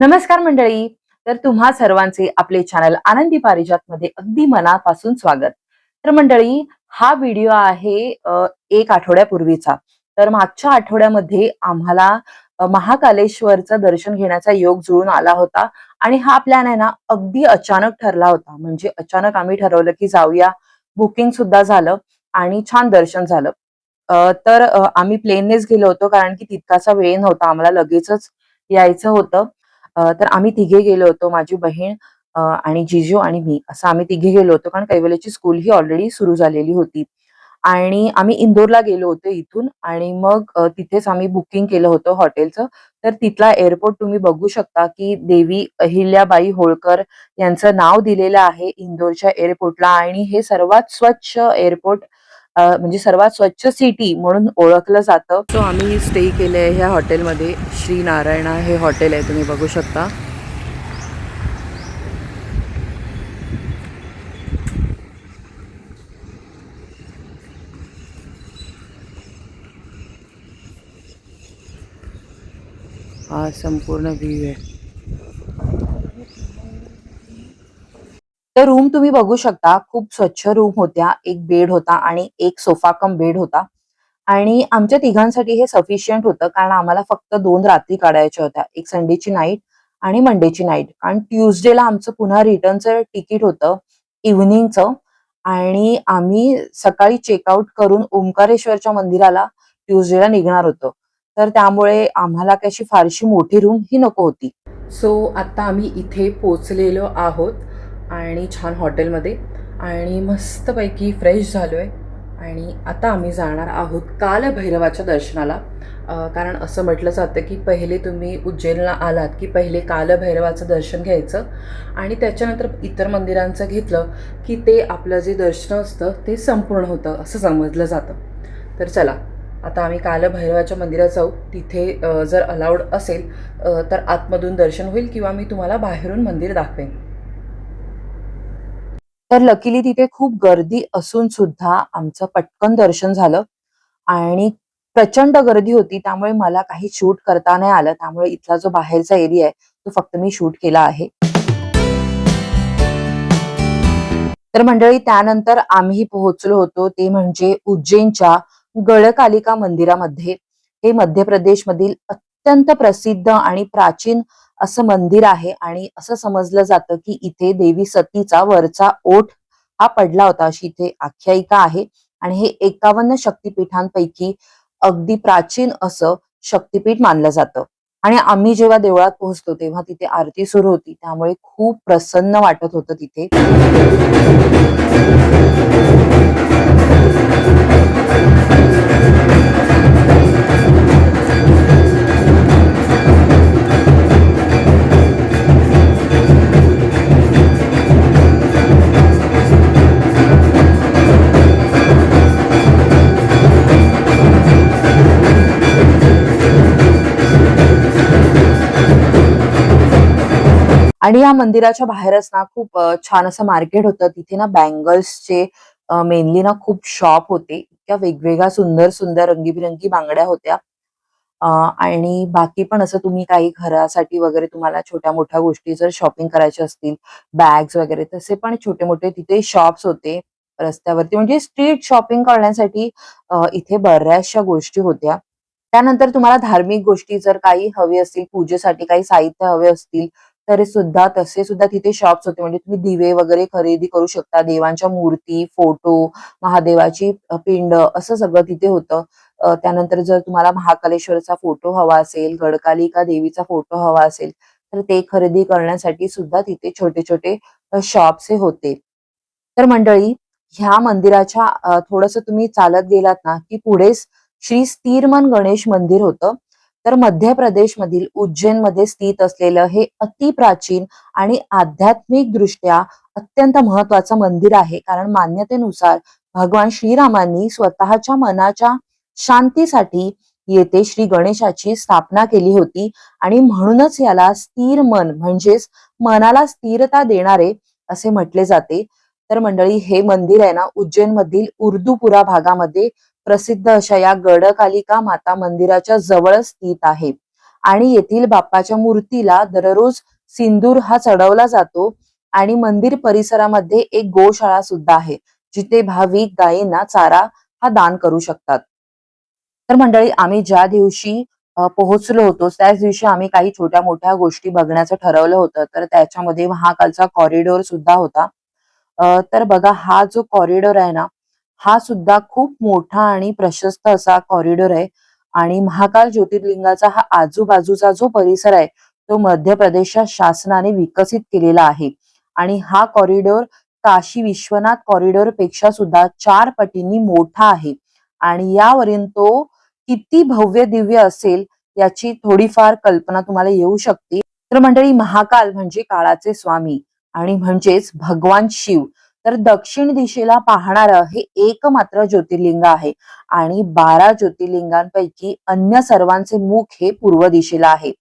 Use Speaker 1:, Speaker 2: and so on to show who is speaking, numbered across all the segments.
Speaker 1: नमस्कार मंडळी. तर तुम्हा सर्वांचे आपले चॅनल आनंदी पारिजात मध्ये अगदी मनापासून स्वागत. तर मंडळी, हा व्हिडिओ आहे एक आठवड्यापूर्वीचा. तर मागच्या आठवड्यामध्ये आम्हाला महाकालेश्वरचं दर्शन घेण्याचा योग जुळून आला होता आणि हा प्लॅन आहे ना अगदी अचानक ठरला होता. म्हणजे अचानक आम्ही ठरवलं की जाऊया, बुकिंग सुद्धा झालं आणि छान दर्शन झालं. आम्ही प्लेननेच गेलो होतो कारण की तितकासा वेळ नव्हता, आम्हाला लगेचच यायचं होतं. तर आम्ही तिघे गेलो होतो, माझी बहीण आणि जिजू आणि मी, असं आम्ही तिघे गेलो होतो कारण कैवल्याची स्कूल ही ऑलरेडी सुरू झालेली होती. आणि आम्ही इंदोरला गेलो होतो इथून आणि मग तिथेच आम्ही बुकिंग केलं होतं हॉटेलचं. तर तिथला एअरपोर्ट तुम्ही बघू शकता की देवी अहिल्याबाई होळकर यांचं नाव दिलेलं आहे इंदोरच्या एअरपोर्टला आणि हे सर्वात स्वच्छ एअरपोर्ट म्हणजे सर्वात स्वच्छ सिटी म्हणून ओळखलं जातं. सो आम्ही स्टे केले ह्या हॉटेलमध्ये. श्री नारायणा हे हॉटेल आहे, तुम्ही बघू शकता. हा संपूर्ण व्ह्यू आहे. तर रूम तुम्ही बघू शकता, खूप स्वच्छ रूम होत्या. एक बेड होता आणि एक सोफा कम बेड होता आणि आमच्या तिघांसाठी हे सफिशियंट होतं कारण आम्हाला फक्त 2 रात्री काढायच्या होत्या. एक संडेची नाईट आणि मंडेची नाईट. आणि ट्यूसडेला आमचं पुन्हा रिटर्नचं तिकीट होतं इव्हनिंगचं आणि आम्ही सकाळी चेकआउट करून ओंकारेश्वरच्या मंदिराला ट्यूसडेला निघणार होतो. तर त्यामुळे आम्हाला कशी फारशी मोठी रूम ही नको होती. सो आता आम्ही इथे पोचलेलो आहोत आणि छान हॉटेलमध्ये आणि मस्तपैकी फ्रेश झालोय आणि आता आम्ही जाणार आहोत कालभैरवाच्या दर्शनाला. कारण असं म्हटलं जातं की पहिले तुम्ही उज्जैनला आलात की पहिले कालभैरवाचं दर्शन घ्यायचं आणि त्याच्यानंतर इतर मंदिरांचं घेतलं की ते आपलं जे दर्शन असतं ते संपूर्ण होतं असं समजलं जातं. तर चला, आता आम्ही कालभैरवाच्या मंदिरात जाऊ. तिथे जर अलाउड असेल तर आतमधून दर्शन होईल किंवा मी तुम्हाला बाहेरून मंदिर दाखवेन. तर लकीली तिथे खूप गर्दी असून सुद्धा आमचं पटकन दर्शन झालं आणि प्रचंड गर्दी होती त्यामुळे मला काही शूट करता नाही आलं. त्यामुळे इथला जो बाहेरचा एरिया आहे तो फक्त मी शूट केला आहे. तर मंडळी, त्यानंतर आम्ही पोहोचलो होतो ते म्हणजे उज्जैनच्या गळकालिका मंदिरामध्ये. हे मध्य प्रदेशमधील अत्यंत प्रसिद्ध आणि प्राचीन असं मंदिर आहे आणि असं समजलं जातं की इथे देवी सतीचा वरचा ओठ हा पडला होता, अशी इथे आख्यायिका आहे. आणि हे 51 शक्तिपीठांपैकी अगदी प्राचीन असं शक्तिपीठ मानलं जातं. आणि आम्ही जेव्हा देवळात पोहोचतो तेव्हा तिथे आरती सुरू होती, त्यामुळे खूप प्रसन्न वाटत होतं तिथे. आणि या मंदिराच्या बाहेरच ना खूप छान असं मार्केट होतं. तिथे ना बँगल्सचे मेनली ना खूप शॉप होते. इतक्या वेगवेगळ्या सुंदर सुंदर रंगीबिरंगी बांगड्या होत्या. आणि बाकी पण असं तुम्ही काही घरासाठी वगैरे तुम्हाला छोट्या मोठ्या गोष्टी जर शॉपिंग करायच्या असतील, बॅग्स वगैरे, तसे पण छोटे मोठे तिथे शॉप्स होते रस्त्यावरती. म्हणजे स्ट्रीट शॉपिंग करण्यासाठी इथे बऱ्याचशा गोष्टी होत्या. त्यानंतर तुम्हाला धार्मिक गोष्टी जर काही हवी असतील, पूजेसाठी काही साहित्य हवे असतील, तरी सुद्धा तसे सुद्धा तिथे शॉप्स होते. म्हणजे तुम्ही दिवे वगैरे खरेदी करू शकता. देवांच्या मूर्ती, फोटो, महादेवाची पिंड असं सगळं तिथे होतं. त्यानंतर जर तुम्हाला महाकालेश्वरचा फोटो हवा असेल, गडकालिका देवीचा फोटो हवा असेल, तर ते खरेदी करण्यासाठी सुद्धा तिथे छोटे छोटे शॉप्स हे होते. तर मंडळी, ह्या मंदिराच्या थोडंसं तुम्ही चालत गेलात ना की पुढेच श्री स्थिरमन गणेश मंदिर होतं. तर मध्य प्रदेशमधील उज्जैनमध्ये स्थित असलेलं हे अतिप्राचीन आणि आध्यात्मिक दृष्ट्या अत्यंत महत्वाचं मंदिर आहे. कारण मान्यतेनुसार भगवान श्रीरामांनी स्वतःच्या मनाच्या शांतीसाठी येथे श्री गणेशाची स्थापना केली होती आणि म्हणूनच याला स्थिर मन म्हणजेच मनाला स्थिरता देणारे असे म्हटले जाते. तर मंडळी, हे मंदिर आहे ना उज्जैन मधील उर्दूपुरा भागामध्ये प्रसिद्ध अशा या गडकालिका माता मंदिराच्या जवळ स्थित आहे. आणि येथील बाप्पाच्या मूर्तीला दररोज सिंदूर हा चढवला जातो आणि मंदिर परिसरामध्ये एक गोशाळा सुद्धा आहे, जिथे भाविक गायींना चारा हा दान करू शकतात. तर मंडळी, आम्ही ज्या दिवशी पोहोचलो होतो त्याच दिवशी आम्ही काही छोट्या मोठ्या गोष्टी बघण्याचं ठरवलं होतं. तर त्याच्यामध्ये महाकालचा कॉरिडॉर सुद्धा होता. तर बघा, हा जो कॉरिडॉर आहे ना, हा सुद्धा खूप मोठा आणि प्रशस्त असा कॉरिडॉर आहे. आणि महाकाल ज्योतिर्लिंगाचा हा आजूबाजूचा जो परिसर आहे, तो मध्य प्रदेशच्या शासनाने विकसित केलेला आहे. आणि हा कॉरिडॉर काशी विश्वनाथ कॉरिडॉर पेक्षा सुद्धा 4 पटींनी मोठा आहे. आणि यावरून तो किती भव्य दिव्य असेल याची थोडीफार कल्पना तुम्हाला येऊ शकते. तर मंडळी, महाकाल म्हणजे काळाचे स्वामी आणि म्हणजेच भगवान शिव. तर दक्षिण दिशेला पाहणारं हे एकमात्र ज्योतिर्लिंग आहे. आणि 12 ज्योतिर्लिंगांपैकी अन्य सर्वांचे मुख हे पूर्व दिशेला आहे.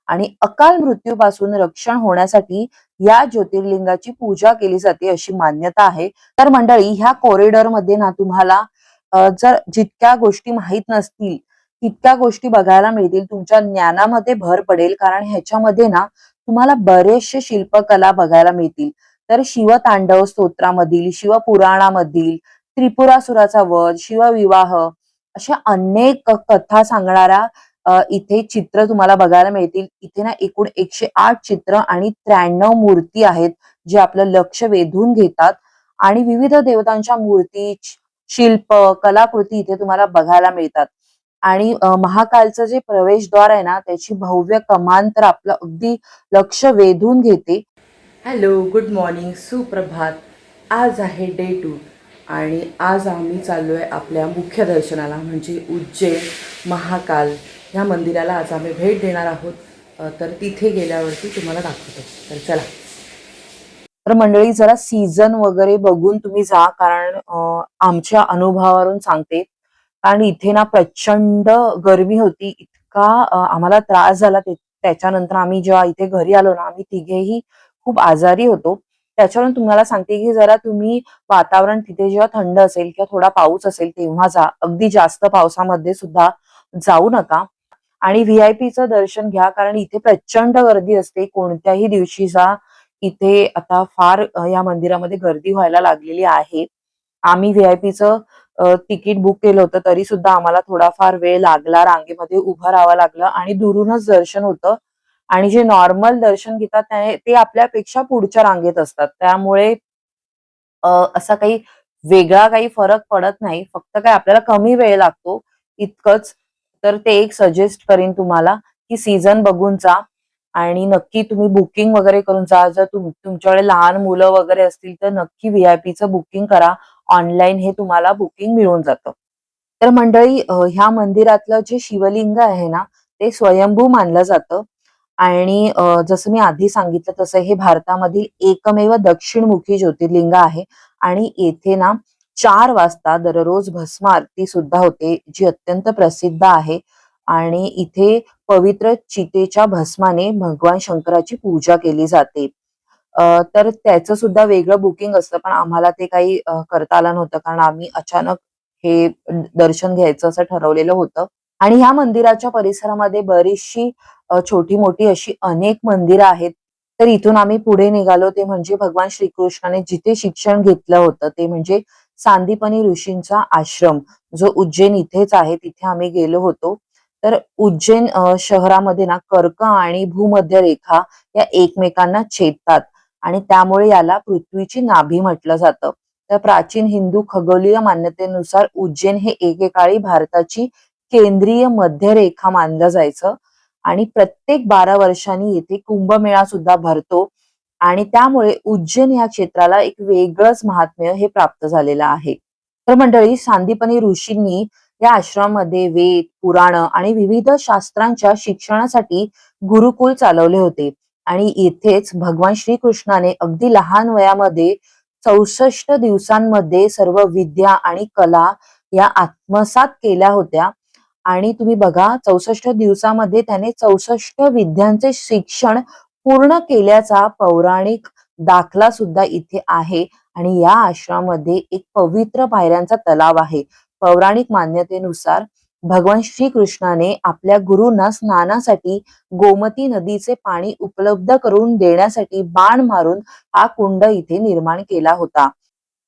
Speaker 1: आणि अकाल मृत्यूपासून रक्षण होण्यासाठी या ज्योतिर्लिंगाची पूजा केली जाते अशी मान्यता आहे. तर मंडळी, ह्या कॉरिडॉर मध्ये ना तुम्हाला जर जितक्या गोष्टी माहित नसतील तितक्या गोष्टी बघायला मिळतील. तुमच्या ज्ञानामध्ये भर पडेल, कारण ह्याच्यामध्ये ना तुम्हाला बरेचसे शिल्पकला बघायला मिळतील. तर शिवतांडव स्तोत्रामधील, शिवपुराणामधील त्रिपुरासुराचा वध, शिवविवाह अशा अनेक कथा सांगणाऱ्या इथे चित्र तुम्हाला बघायला मिळतील. इथे ना एकूण 108 चित्र आणि 93 मूर्ती आहेत, जे आपलं लक्ष वेधून घेतात. आणि विविध देवतांच्या मूर्ती, शिल्प, कलाकृती इथे तुम्हाला बघायला मिळतात. आणि महाकालचं जे प्रवेशद्वार आहे ना, त्याची भव्य कमान तर आपलं अगदी लक्ष वेधून घेते. हॅलो, गुड मॉर्निंग, सुप्रभात. आज आहे डे 2 आणि आज आम्ही चाललोय आपल्या मुख्य दर्शनाला, म्हणजे उज्जैन महाकाल ह्या मंदिराला आज आम्ही भेट देणार आहोत. तर तिथे गेल्यावरती तुम्हाला दाखवतो. तर चला. तर मंडळी, जरा सीझन वगैरे बघून तुम्ही जा, कारण आमच्या अनुभवावरून सांगते. आणि इथे ना प्रचंड गरमी होती. इतका आम्हाला त्रास झाला. त्याच्यानंतर आम्ही जेव्हा इथे घरी आलो ना, आम्ही तिघेही खूप आजारी होतो. त्याच्यावरून तुम्हाला सांगते की जरा तुम्ही वातावरण तिथे जेव्हा थंड असेल किंवा थोडा पाऊस असेल तेव्हा जा. अगदी जास्त पावसामध्ये सुद्धा जाऊ नका. आणि व्हीआयपीचं दर्शन घ्या, कारण इथे प्रचंड गर्दी असते कोणत्याही दिवशी जा. इथे आता फार या मंदिरामध्ये गर्दी व्हायला लागलेली आहे. आम्ही व्हीआयपीचं तिकीट बुक केलं होतं, तरी सुद्धा आम्हाला थोडाफार वेळ लागला. रांगेमध्ये उभं राहावं लागलं आणि दुरूनच दर्शन होतं. आणि जे नॉर्मल दर्शन घेतात ते आपल्यापेक्षा पुढच्या रांगेत असतात. त्यामुळे असा काही वेगळा काही फरक पडत नाही. फक्त काय आपल्याला कमी वेळ लागतो इतकंच. तर ते एक सजेस्ट करीन तुम्हाला की सीझन बघून जा आणि नक्की तुम्ही बुकिंग वगैरे करून जा. जर तुमच्याकडे लहान मुलं वगैरे असतील तर नक्की व्हीआयपीचं बुकिंग करा. ऑनलाईन हे तुम्हाला बुकिंग मिळून जातं. तर मंडळी, ह्या मंदिरातलं जे शिवलिंग आहे ना, ते स्वयंभू मानलं जातं. आणि जसं मी आधी सांगितलं तसं हे भारतामधील एकमेव दक्षिणमुखी ज्योतिर्लिंग आहे. आणि येथे ना 4 वाजता दररोज भस्म आरती सुद्धा होते, जी अत्यंत प्रसिद्ध आहे. आणि इथे पवित्र चितेच्या भस्माने भगवान शंकराची पूजा केली जाते. तर त्याचं सुद्धा वेगळं बुकिंग असतं, पण आम्हाला ते काही करता आलं नव्हतं, कारण आम्ही अचानक हे दर्शन घ्यायचं असं ठरवलेलं होतं. आणि ह्या मंदिराच्या परिसरामध्ये बरीचशी छोटी मोठी अशी अनेक मंदिरं आहेत. तर इथून आम्ही पुढे निघालो, ते म्हणजे भगवान श्रीकृष्णाने जिथे शिक्षण घेतलं होतं, ते म्हणजे सांदीपनी ऋषींचा आश्रम, जो उज्जैन इथेच आहे, तिथे आम्ही गेलो होतो. तर उज्जैन शहरामध्ये ना कर्क आणि भूमध्य रेखा या एकमेकांना छेदतात आणि त्यामुळे याला पृथ्वीची नाभी म्हटलं जातं. तर प्राचीन हिंदू खगोलीय मान्यतेनुसार उज्जैन हे एकेकाळी भारताची केंद्रीय मध्यरेखा मानलं जायचं. आणि प्रत्येक 12 वर्षांनी येथे कुंभमेळा सुद्धा भरतो. आणि त्यामुळे उज्जैन या क्षेत्राला एक वेगळंच महात्म्य हे प्राप्त झालेलं आहे. तर मंडळी, सांदीपनी ऋषींनी या आश्रमामध्ये वेद, पुराण आणि विविध शास्त्रांच्या शिक्षणासाठी गुरुकुल चालवले होते. आणि इथेच भगवान श्रीकृष्णाने अगदी लहान वयामध्ये 64 दिवसांमध्ये सर्व विद्या आणि कला या आत्मसात केल्या होत्या. आणि तुम्ही बघा, 64 दिवसामध्ये त्याने 64 विद्यांचे शिक्षण पूर्ण केल्याचा पौराणिक दाखला सुद्धा इथे आहे. आणि या आश्रमामध्ये एक पवित्र पायऱ्यांचा तलाव आहे. पौराणिक मान्यतेनुसार भगवान श्रीकृष्णाने आपल्या गुरूंना स्नानासाठी गोमती नदीचे पाणी उपलब्ध करून देण्यासाठी बाण मारून हा कुंड इथे निर्माण केला होता.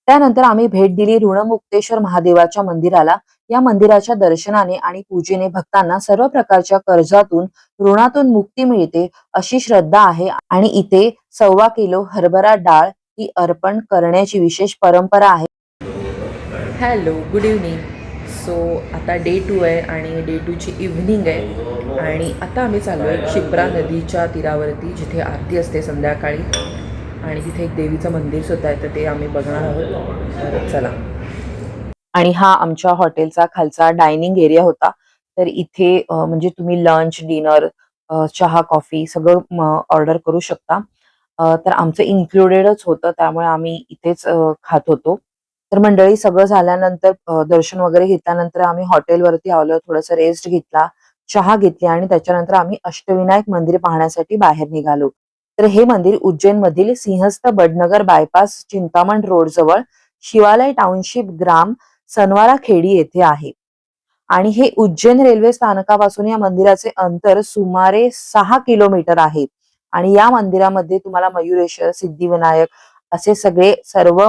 Speaker 1: त्यानंतर आम्ही भेट दिली ऋणमुक्तेश्वर महादेवाच्या मंदिराला. या मंदिराच्या दर्शनाने आणि पूजेने भक्तांना सर्व प्रकारच्या कर्जातून, ऋणातून मुक्ती मिळते अशी श्रद्धा आहे आणि इथे 1.25 किलो हरभरा डाळ ही अर्पण करण्याची विशेष परंपरा आहे.
Speaker 2: Hello, good evening. सो आता डे 2 आहे आणि डे 2ची इव्हनिंग आहे आणि आता आम्ही चाललो आहे क्षिप्रा नदीच्या तीरावरती, जिथे आरती असते संध्याकाळी आणि तिथे एक देवीचं मंदिरसुद्धा आहे, तर ते आम्ही बघणार आहोत. तर चला.
Speaker 1: आणि हा आमच्या हॉटेलचा खालचा डायनिंग एरिया होता. तर इथे म्हणजे तुम्ही लंच, डिनर, चहा, कॉफी सगळं ऑर्डर करू शकता. तर आमचं इन्क्लुडेडच होतं, त्यामुळे आम्ही इथेच खात होतो. तर मंडळी सगळं झाल्यानंतर दर्शन वगैरे घेतल्यानंतर आम्ही हॉटेलवरती आलो, थोडंसं रेस्ट घेतला, चहा घेतली आणि त्याच्यानंतर आम्ही अष्टविनायक मंदिर पाहण्यासाठी बाहेर निघालो. तर हे मंदिर उज्जैनमधील सिंहस्थ बडनगर बायपास चिंतामण रोड जवळ शिवालय टाउनशिप ग्राम सनवारा खेडी येथे आहे. आणि हे उज्जैन रेल्वे स्थानकापासून या मंदिराचे अंतर सुमारे 6 किलोमीटर आहे. आणि या मंदिरामध्ये तुम्हाला मयुरेश्वर, सिद्धिविनायक असे सगळे सर्व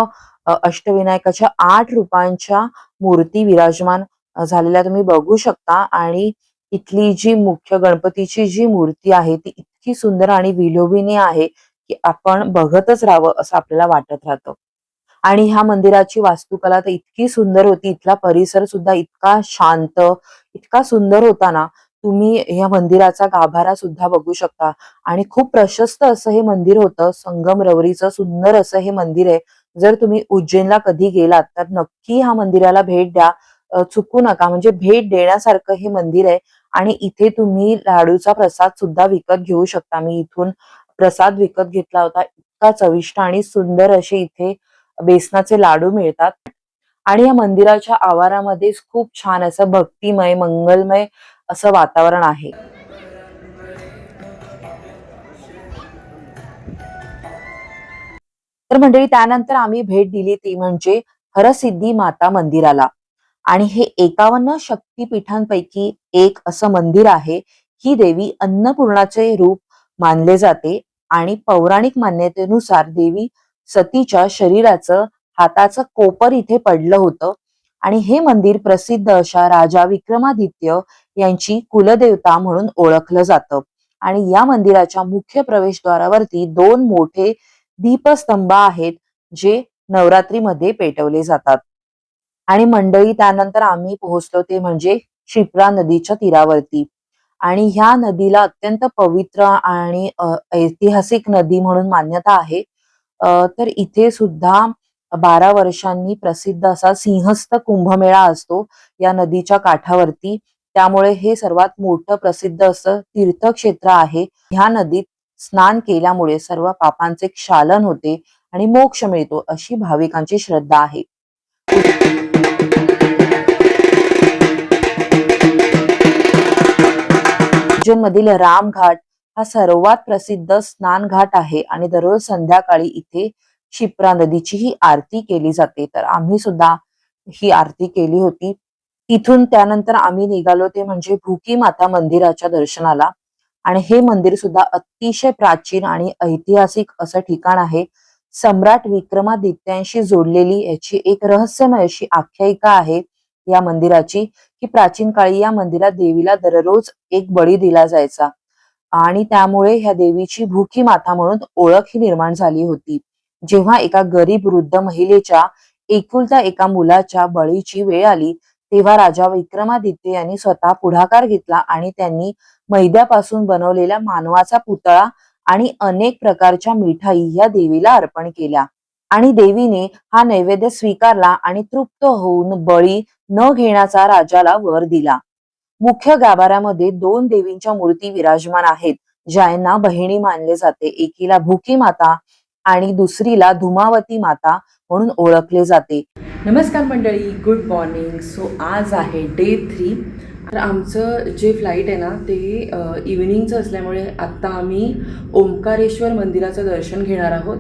Speaker 1: अष्टविनायकाच्या 8 रूपांच्या मूर्ती विराजमान झालेल्या तुम्ही बघू शकता. आणि इथली जी मुख्य गणपतीची जी मूर्ती आहे ती इतकी सुंदर आणि विलोभनीय आहे की आपण बघतच राहावं असं आपल्याला वाटत राहतं. आणि ह्या मंदिराची वास्तुकला तर इतकी सुंदर होती, इथला परिसर सुद्धा इतका शांत, इतका सुंदर होता ना. तुम्ही या मंदिराचा गाभारा सुद्धा बघू शकता. आणि खूप प्रशस्त असं हे मंदिर होतं. संगमरवरीचं सुंदर असं हे मंदिर आहे. जर तुम्ही उज्जैनला कधी गेलात तर नक्की ह्या मंदिराला भेट द्या. चुकू नका, म्हणजे भेट देण्यासारखं हे मंदिर आहे. आणि इथे तुम्ही लाडूचा प्रसाद सुद्धा विकत घेऊ शकता. मी इथून प्रसाद विकत घेतला होता. इतका चविष्ट आणि सुंदर असे इथे बेसनाचे लाडू मिळतात. आणि या मंदिराच्या आवारामध्ये खूप छान असं भक्तिमय, मंगलमय असं वातावरण आहे. तर मंडळी त्यानंतर आम्ही भेट दिली ती म्हणजे हरसिद्धी माता मंदिराला. आणि हे 51 शक्तिपीठांपैकी एक असं मंदिर आहे. ही देवी अन्नपूर्णाचे रूप मानले जाते. आणि पौराणिक मान्यतेनुसार देवी सतीच्या शरीराचं हाताचं कोपर इथे पडलं होतं. आणि हे मंदिर प्रसिद्ध अशा राजा विक्रमादित्य यांची कुलदेवता म्हणून ओळखलं जातं. आणि या मंदिराच्या मुख्य प्रवेशद्वारावरती 2 मोठे दीपस्तंभ आहेत, जे नवरात्रीमध्ये पेटवले जातात. आणि मंडळी त्यानंतर आम्ही पोहोचलो ते म्हणजे क्षिप्रा नदीच्या तीरावरती. आणि ह्या नदीला अत्यंत पवित्र आणि ऐतिहासिक नदी म्हणून मान्यता आहे. तर इथे सुद्धा 12 वर्षांनी प्रसिद्ध असा सिंहस्थ कुंभमेळा असतो या नदीच्या काठावरती. त्यामुळे हे सर्वात मोठं प्रसिद्ध असं तीर्थक्षेत्र आहे. ह्या नदीत स्नान केल्यामुळे सर्व पापांचे क्षालन होते आणि मोक्ष मिळतो अशी भाविकांची श्रद्धा आहे. उज्जैनमधील रामघाट हा सर्वात प्रसिद्ध स्नान घाट आहे आणि दररोज संध्याकाळी इथे क्षिप्रा नदीची ही आरती केली जाते. तर आम्ही सुद्धा ही आरती केली होती. तिथून त्यानंतर आम्ही निघालो ते म्हणजे भूकी माता मंदिराच्या दर्शनाला. आणि हे मंदिर सुद्धा अतिशय प्राचीन आणि ऐतिहासिक असं ठिकाण आहे. सम्राट विक्रमादित्यांशी जोडलेली याची एक रहस्यमय अशी आख्यायिका आहे या मंदिराची, की प्राचीन काळी या मंदिरात देवीला दररोज एक बळी दिला जायचा. आणि त्यामुळे ह्या देवीची भूकी माता म्हणून ओळख ही निर्माण झाली होती. जेव्हा एका गरीब वृद्ध महिलेच्या एकुलत्या एका मुलाच्या बळीची वेळ आली, तेव्हा राजा विक्रमादित्य यांनी स्वतः पुढाकार घेतला आणि त्यांनी मैद्यापासून बनवलेल्या मानवाचा पुतळा आणि अनेक प्रकारच्या मिठाई या देवीला अर्पण केल्या. आणि देवीने हा नैवेद्य स्वीकारला आणि तृप्त होऊन बळी न घेण्याचा राजाला वर दिला. मुख्य गाभाऱ्यामध्ये 2 देवींच्या मूर्ती विराजमान आहेत, ज्यांना बहिणी मानले जाते. एकीला भूकी माता आणि दुसरीला धुमावती माता म्हणून ओळखले जाते.
Speaker 2: नमस्कार मंडळी, गुड मॉर्निंग. सो आज आहे डे 3. तर आमचं जे फ्लाईट आहे ना ते इव्हिनिंगचं असल्यामुळे आत्ता आम्ही ओंकारेश्वर मंदिराचं दर्शन घेणार आहोत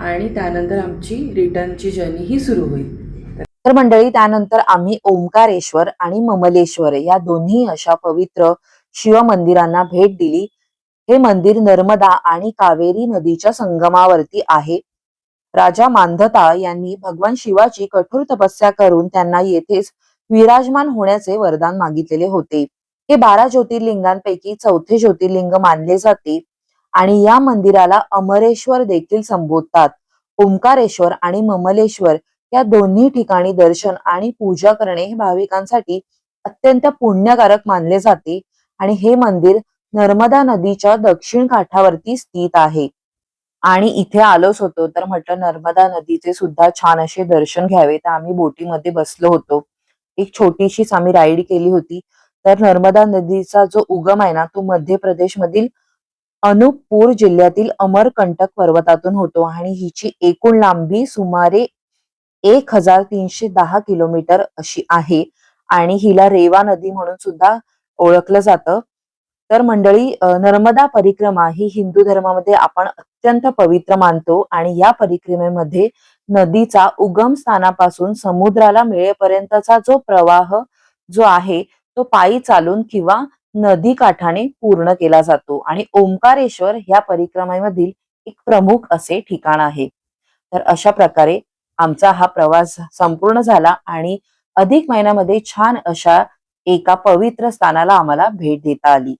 Speaker 2: आणि त्यानंतर आमची रिटर्नची जर्नी ही सुरू होईल.
Speaker 1: तर मंडळी त्यानंतर आम्ही ओंकारेश्वर आणि ममलेश्वर या दोन्ही अशा पवित्र शिव मंदिरांना भेट दिली. हे मंदिर नर्मदा आणि कावेरी नदीच्या संगमावरती आहे. राजा मांधाता यांनी भगवान शिवाची कठोर तपस्या करून त्यांना येथेच विराजमान होण्याचे वरदान मागितलेले होते. हे 12 ज्योतिर्लिंगांपैकी चौथे ज्योतिर्लिंग मानले जाते आणि या मंदिराला अमरेश्वर देखील संबोधतात. ओंकारेश्वर आणि ममलेश्वर या दोन्ही ठिकाणी दर्शन आणि पूजा करणे हे भाविकांसाठी अत्यंत पुण्यकारक मानले जाते आणि हे मंदिर नर्मदा नदीच्या दक्षिण काठावरती स्थित आहे. आणि इथे आलोच होतो तर म्हटलं नर्मदा नदीचे सुद्धा छान असे दर्शन घ्यावे, तर आम्ही बोटीमध्ये बसलो होतो. एक छोटीशीच आम्ही राईड केली होती. तर नर्मदा नदीचा जो उगम आहे ना तो मध्य प्रदेश मधील अनूपपूर जिल्ह्यातील अमरकंटक पर्वतातून होतो आणि हिची एकूण लांबी सुमारे 1310 किलोमीटर अशी आहे आणि हिला रेवा नदी म्हणून सुद्धा ओळखलं जातं. तर मंडळी नर्मदा परिक्रमा ही हिंदू धर्मामध्ये आपण अत्यंत पवित्र मानतो आणि या परिक्रमेमध्ये नदीचा उगम स्थानापासून समुद्राला मिळेपर्यंतचा जो प्रवाह जो आहे तो पायी चालून किंवा नदी काठाने पूर्ण केला जातो आणि ओंकारेश्वर ह्या परिक्रमेमधील एक प्रमुख असे ठिकाण आहे. तर अशा प्रकारे आमचा हा प्रवास संपूर्ण झाला आणि अधिक महिन्यामध्ये छान अशा एका पवित्र स्थानाला आम्हाला भेट देता आली.